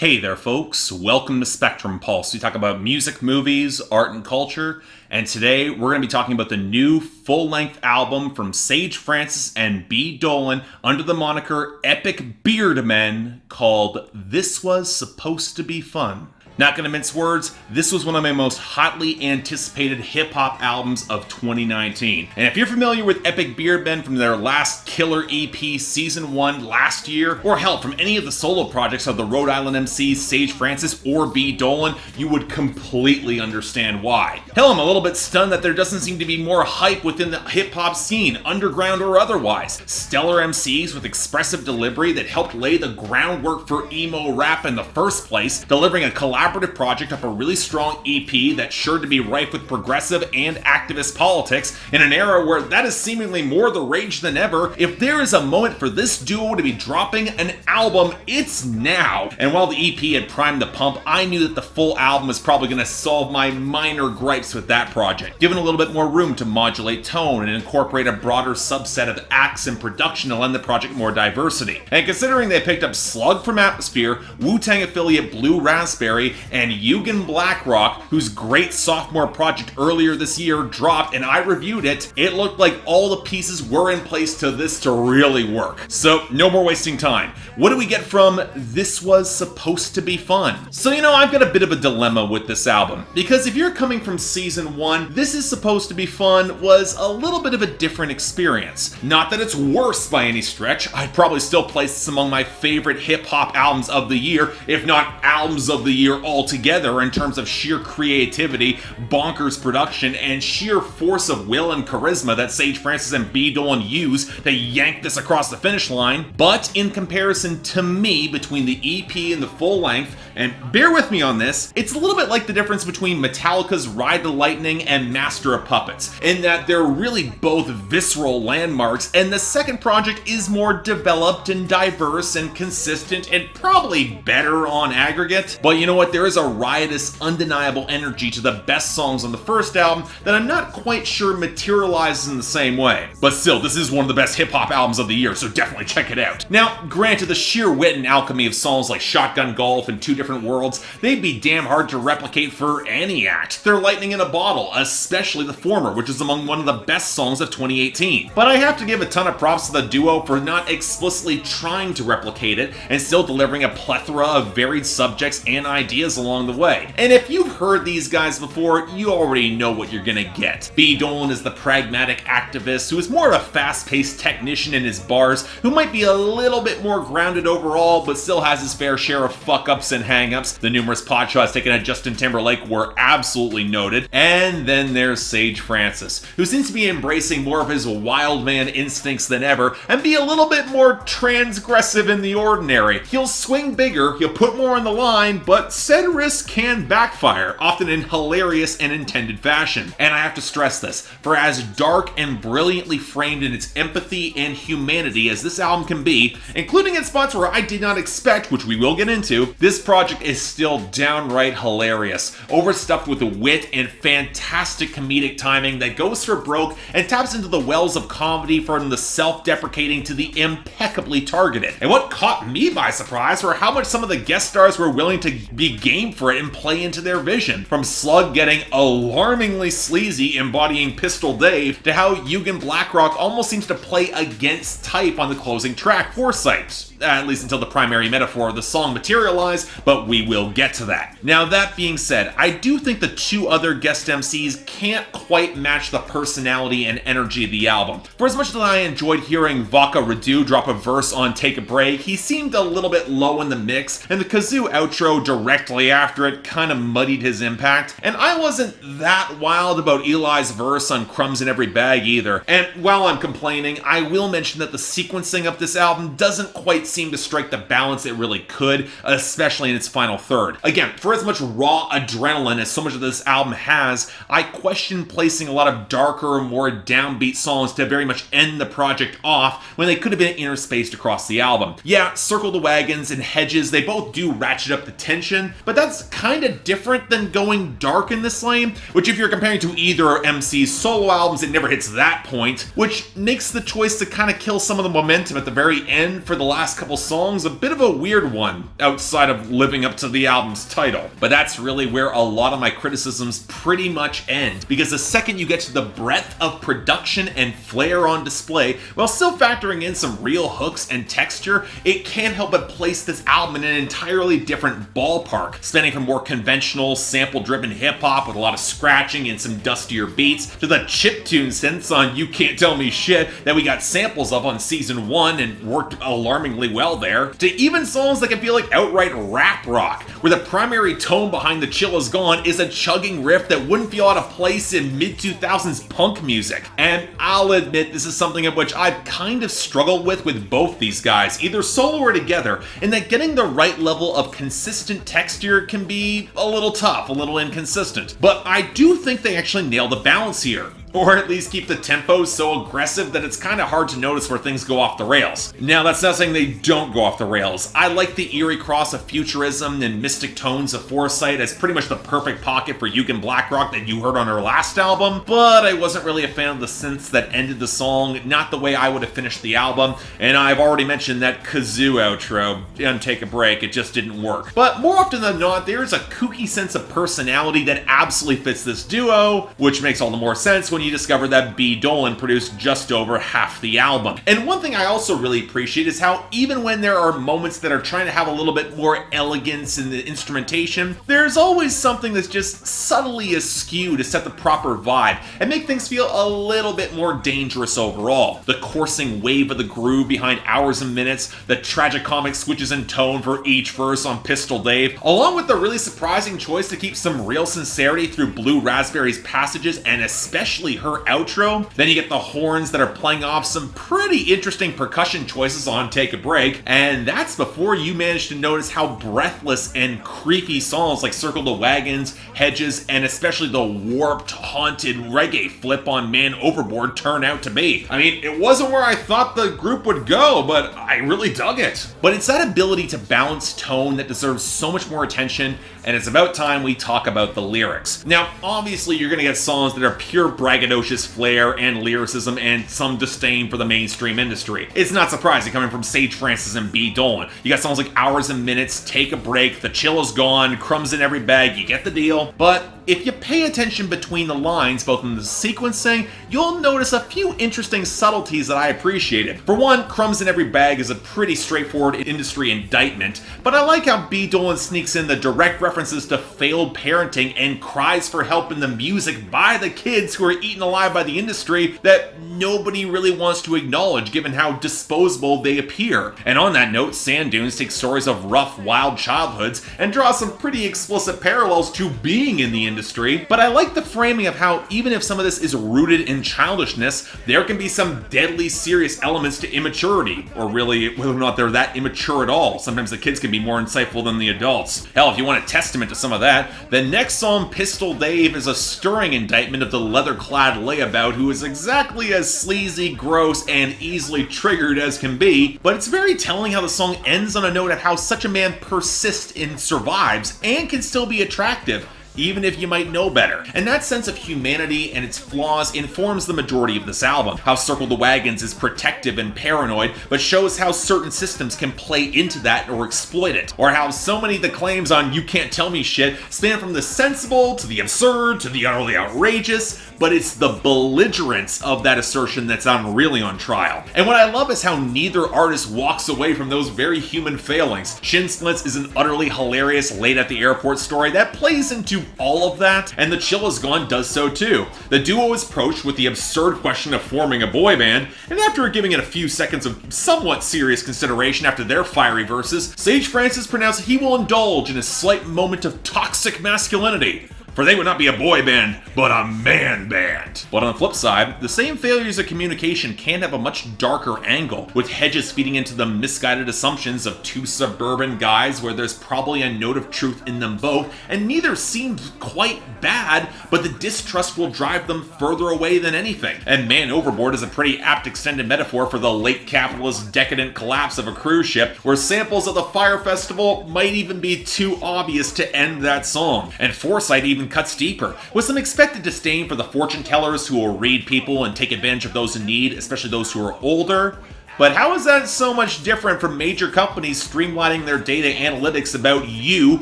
Hey there, folks. Welcome to Spectrum Pulse. We talk about music, movies, art, and culture. And today we're going to be talking about the new full-length album from Sage Francis and B. Dolan under the moniker Epic Beard Men called This Was Supposed to Be Fun. Not gonna mince words, this was one of my most hotly anticipated hip-hop albums of 2019. And if you're familiar with Epic Beard Men from their last killer EP, Season 1 last year, or hell, from any of the solo projects of the Rhode Island MCs Sage Francis or B. Dolan, you would completely understand why. Hell, I'm a little bit stunned that there doesn't seem to be more hype within the hip-hop scene, underground or otherwise. Stellar MCs with expressive delivery that helped lay the groundwork for emo rap in the first place, delivering a collaborative project of a really strong EP that's sure to be rife with progressive and activist politics in an era where that is seemingly more the rage than ever. If there is a moment for this duo to be dropping an album, it's now. And while the EP had primed the pump, I knew that the full album was probably going to solve my minor gripes with that project, given a little bit more room to modulate tone and incorporate a broader subset of acts and production to lend the project more diversity. And considering they picked up Slug from Atmosphere, Wu-Tang affiliate Blue Raspberry, and Eugen Blackrock, whose great sophomore project earlier this year dropped and I reviewed it, it looked like all the pieces were in place to this to really work. So no more wasting time. What do we get from This Was Supposed to Be Fun? So I've got a bit of a dilemma with this album, because if you're coming from Season 1, This Is Supposed to Be Fun was a little bit of a different experience. Not that it's worse by any stretch, I'd probably still place this among my favorite hip-hop albums of the year, if not albums of the year altogether in terms of sheer creativity, bonkers production, and sheer force of will and charisma that Sage Francis and B. Dolan use to yank this across the finish line. But in comparison to me, between the EP and the full length, and bear with me on this, it's a little bit like the difference between Metallica's Ride the Lightning and Master of Puppets, in that they're really both visceral landmarks, and the second project is more developed and diverse and consistent and probably better on aggregate. But you know what, there is a riotous, undeniable energy to the best songs on the first album that I'm not quite sure materializes in the same way. But still, this is one of the best hip-hop albums of the year, so definitely check it out. Now, granted, the sheer wit and alchemy of songs like Shotgun Golf and Two Different Worlds, they'd be damn hard to replicate for any act. They're lightning in a bottle, especially the former, which is among one of the best songs of 2018. But I have to give a ton of props to the duo for not explicitly trying to replicate it, and still delivering a plethora of varied subjects and ideas along the way. And if you've heard these guys before, you already know what you're gonna get. B. Dolan is the pragmatic activist who is more of a fast-paced technician in his bars, who might be a little bit more grounded overall, but still has his fair share of fuck-ups and hang-ups. The numerous pot shots taken at Justin Timberlake were absolutely noted. And then there's Sage Francis, who seems to be embracing more of his wild man instincts than ever, and be a little bit more transgressive in the ordinary. He'll swing bigger, he'll put more on the line, but said risk can backfire, often in hilarious and intended fashion. And I have to stress this, for as dark and brilliantly framed in its empathy and humanity as this album can be, including in spots where I did not expect, which we will get into, this project is still downright hilarious, overstuffed with the wit and fantastic comedic timing that goes for broke and taps into the wells of comedy from the self-deprecating to the impeccably targeted. And what caught me by surprise were how much some of the guest stars were willing to be game for it and play into their vision. From Slug getting alarmingly sleazy, embodying Pistol Dave, to how Eugen Blackrock almost seems to play against type on the closing track, Foresight. At least until the primary metaphor of the song materialize, but we will get to that. Now, that being said, I do think the two other guest MCs can't quite match the personality and energy of the album. For as much as I enjoyed hearing Vodka Radu drop a verse on Take a Break, he seemed a little bit low in the mix, and the kazoo outro directly after it kind of muddied his impact. And I wasn't that wild about Eli's verse on Crumbs in Every Bag either. And while I'm complaining, I will mention that the sequencing of this album doesn't quite seem to strike the balance it really could, especially in its final third. Again, for as much raw adrenaline as so much of this album has, I question placing a lot of darker, more downbeat songs to very much end the project off when they could have been interspaced across the album. Yeah, Circle the Wagons and Hedges, they both do ratchet up the tension, again, but that's kind of different than Going Dark in this lane, which if you're comparing to either MC's solo albums, it never hits that point, which makes the choice to kind of kill some of the momentum at the very end for the last couple songs a bit of a weird one, outside of living up to the album's title. But that's really where a lot of my criticisms pretty much end, because the second you get to the breadth of production and flair on display, while still factoring in some real hooks and texture, it can't help but place this album in an entirely different ballpark, spanning from more conventional, sample-driven hip-hop with a lot of scratching and some dustier beats, to the chiptune synths on You Can't Tell Me Shit that we got samples of on Season 1 and worked alarmingly well there, to even songs that can feel like outright rap rock, where the primary tone behind The Chill Is Gone is a chugging riff that wouldn't feel out of place in mid-2000s punk music. And I'll admit this is something of which I've kind of struggled with both these guys, either solo or together, in that getting the right level of consistent texture can be a little tough, a little inconsistent. But I do think they actually nail the balance here. Or at least keep the tempo so aggressive that it's kind of hard to notice where things go off the rails. Now, that's not saying they don't go off the rails. I like the eerie cross of futurism and mystic tones of Foresight as pretty much the perfect pocket for Yugen Blackrock that you heard on her last album, but I wasn't really a fan of the synths that ended the song, not the way I would have finished the album, and I've already mentioned that kazoo outro on Take a Break, it just didn't work. But more often than not, there's a kooky sense of personality that absolutely fits this duo, which makes all the more sense when you discover that B. Dolan produced just over half the album. And one thing I also really appreciate is how even when there are moments that are trying to have a little bit more elegance in the instrumentation, there's always something that's just subtly askew to set the proper vibe and make things feel a little bit more dangerous overall. The coursing wave of the groove behind Hours and Minutes, the tragicomic switches in tone for each verse on Pistol Dave, along with the really surprising choice to keep some real sincerity through Blue Raspberry's passages and especially her outro. Then you get the horns that are playing off some pretty interesting percussion choices on Take a Break, and that's before you manage to notice how breathless and creepy songs like Circle the Wagons, Hedges, and especially the warped, haunted reggae flip on Man Overboard turn out to be. I mean, it wasn't where I thought the group would go, but I really dug it. But it's that ability to balance tone that deserves so much more attention, and it's about time we talk about the lyrics. Now, obviously, you're gonna get songs that are pure braggadocious flair and lyricism and some disdain for the mainstream industry. It's not surprising coming from Sage Francis and B. Dolan. You got songs like Hours and Minutes, Take a Break, The Chill Is Gone, Crumbs in Every Bag, you get the deal. But if you pay attention between the lines, both in the sequencing, you'll notice a few interesting subtleties that I appreciated. For one, Crumbs in Every Bag is a pretty straightforward industry indictment, but I like how B. Dolan sneaks in the direct references to failed parenting and cries for help in the music by the kids who are eaten alive by the industry that nobody really wants to acknowledge given how disposable they appear. And on that note, Sand Dunes takes stories of rough, wild childhoods and draws some pretty explicit parallels to being in the industry, but I like the framing of how even if some of this is rooted in childishness, there can be some deadly serious elements to immaturity, or really whether or not they're that immature at all. Sometimes the kids can be more insightful than the adults. Hell, if you want a testament to some of that, the next song, Pistol Dave, is a stirring indictment of the leather-clad layabout who is exactly as sleazy, gross, and easily triggered as can be, but it's very telling how the song ends on a note of how such a man persists and survives and can still be attractive, even if you might know better. And that sense of humanity and its flaws informs the majority of this album. How Circle the Wagons is protective and paranoid, but shows how certain systems can play into that or exploit it. Or how so many of the claims on You Can't Tell Me Shit span from the sensible to the absurd to the utterly outrageous, but it's the belligerence of that assertion that's really on trial. And what I love is how neither artist walks away from those very human failings. Shin Splints is an utterly hilarious late at the airport story that plays into all of that, and The Chill Is Gone does so too. The duo is approached with the absurd question of forming a boy band, and after giving it a few seconds of somewhat serious consideration after their fiery verses, Sage Francis pronounced he will indulge in a slight moment of toxic masculinity. for they would not be a boy band, but a man band. But on the flip side, the same failures of communication can have a much darker angle, with Hedges feeding into the misguided assumptions of two suburban guys where there's probably a note of truth in them both, and neither seems quite bad, but the distrust will drive them further away than anything. And Man Overboard is a pretty apt extended metaphor for the late capitalist decadent collapse of a cruise ship, where samples of the Fyre Festival might even be too obvious to end that song. And Foresight even cuts deeper, with some expected disdain for the fortune tellers who will read people and take advantage of those in need, especially those who are older. But how is that so much different from major companies streamlining their data analytics about you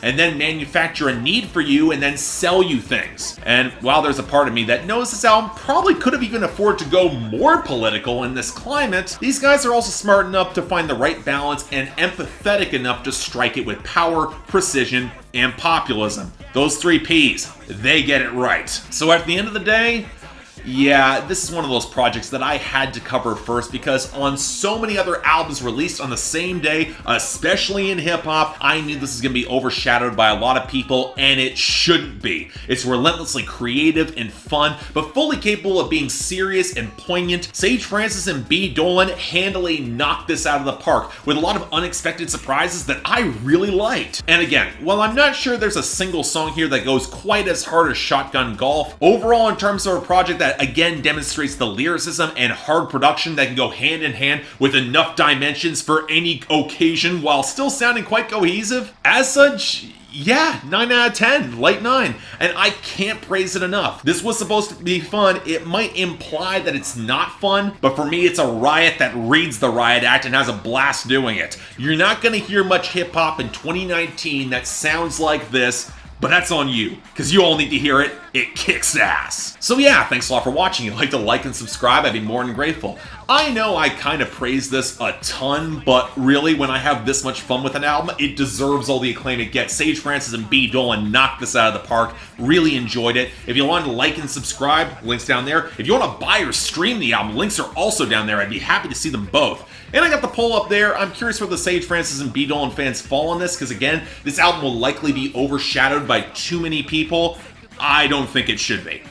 and then manufacture a need for you and then sell you things? And while there's a part of me that knows this album probably could have even afforded to go more political in this climate, these guys are also smart enough to find the right balance and empathetic enough to strike it with power, precision, and populism. Those 3 Ps, they get it right. So at the end of the day, yeah, this is one of those projects that I had to cover first because on so many other albums released on the same day, especially in hip-hop, I knew this is going to be overshadowed by a lot of people, and it shouldn't be. It's relentlessly creative and fun, but fully capable of being serious and poignant. Sage Francis and B. Dolan handily knocked this out of the park with a lot of unexpected surprises that I really liked. And again, while I'm not sure there's a single song here that goes quite as hard as Shotgun Golf, overall in terms of a project that again demonstrates the lyricism and hard production that can go hand in hand with enough dimensions for any occasion while still sounding quite cohesive. As such, yeah, 9 out of 10, light 9. And I can't praise it enough. This was supposed to be fun. It might imply that it's not fun, but for me it's a riot that reads the Riot Act and has a blast doing it. You're not gonna hear much hip-hop in 2019 that sounds like this, but that's on you, because you all need to hear it. It kicks ass. So yeah, thanks a lot for watching. If you'd like to like and subscribe, I'd be more than grateful. I know I kind of praise this a ton, but really, when I have this much fun with an album, it deserves all the acclaim it gets. Sage Francis and B. Dolan knocked this out of the park. Really enjoyed it. If you want to like and subscribe, links down there. If you want to buy or stream the album, links are also down there. I'd be happy to see them both. And I got the poll up there. I'm curious where the Sage Francis and B. Dolan fans fall on this, because again, this album will likely be overshadowed by too many people. I don't think it should be.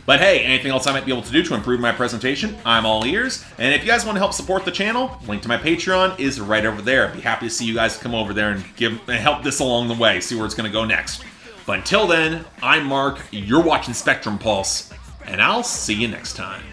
But hey, anything else I might be able to do to improve my presentation, I'm all ears. And if you guys want to help support the channel, link to my Patreon is right over there. I'd be happy to see you guys come over there and help this along the way, see where it's going to go next. But until then, I'm Mark, you're watching Spectrum Pulse, and I'll see you next time.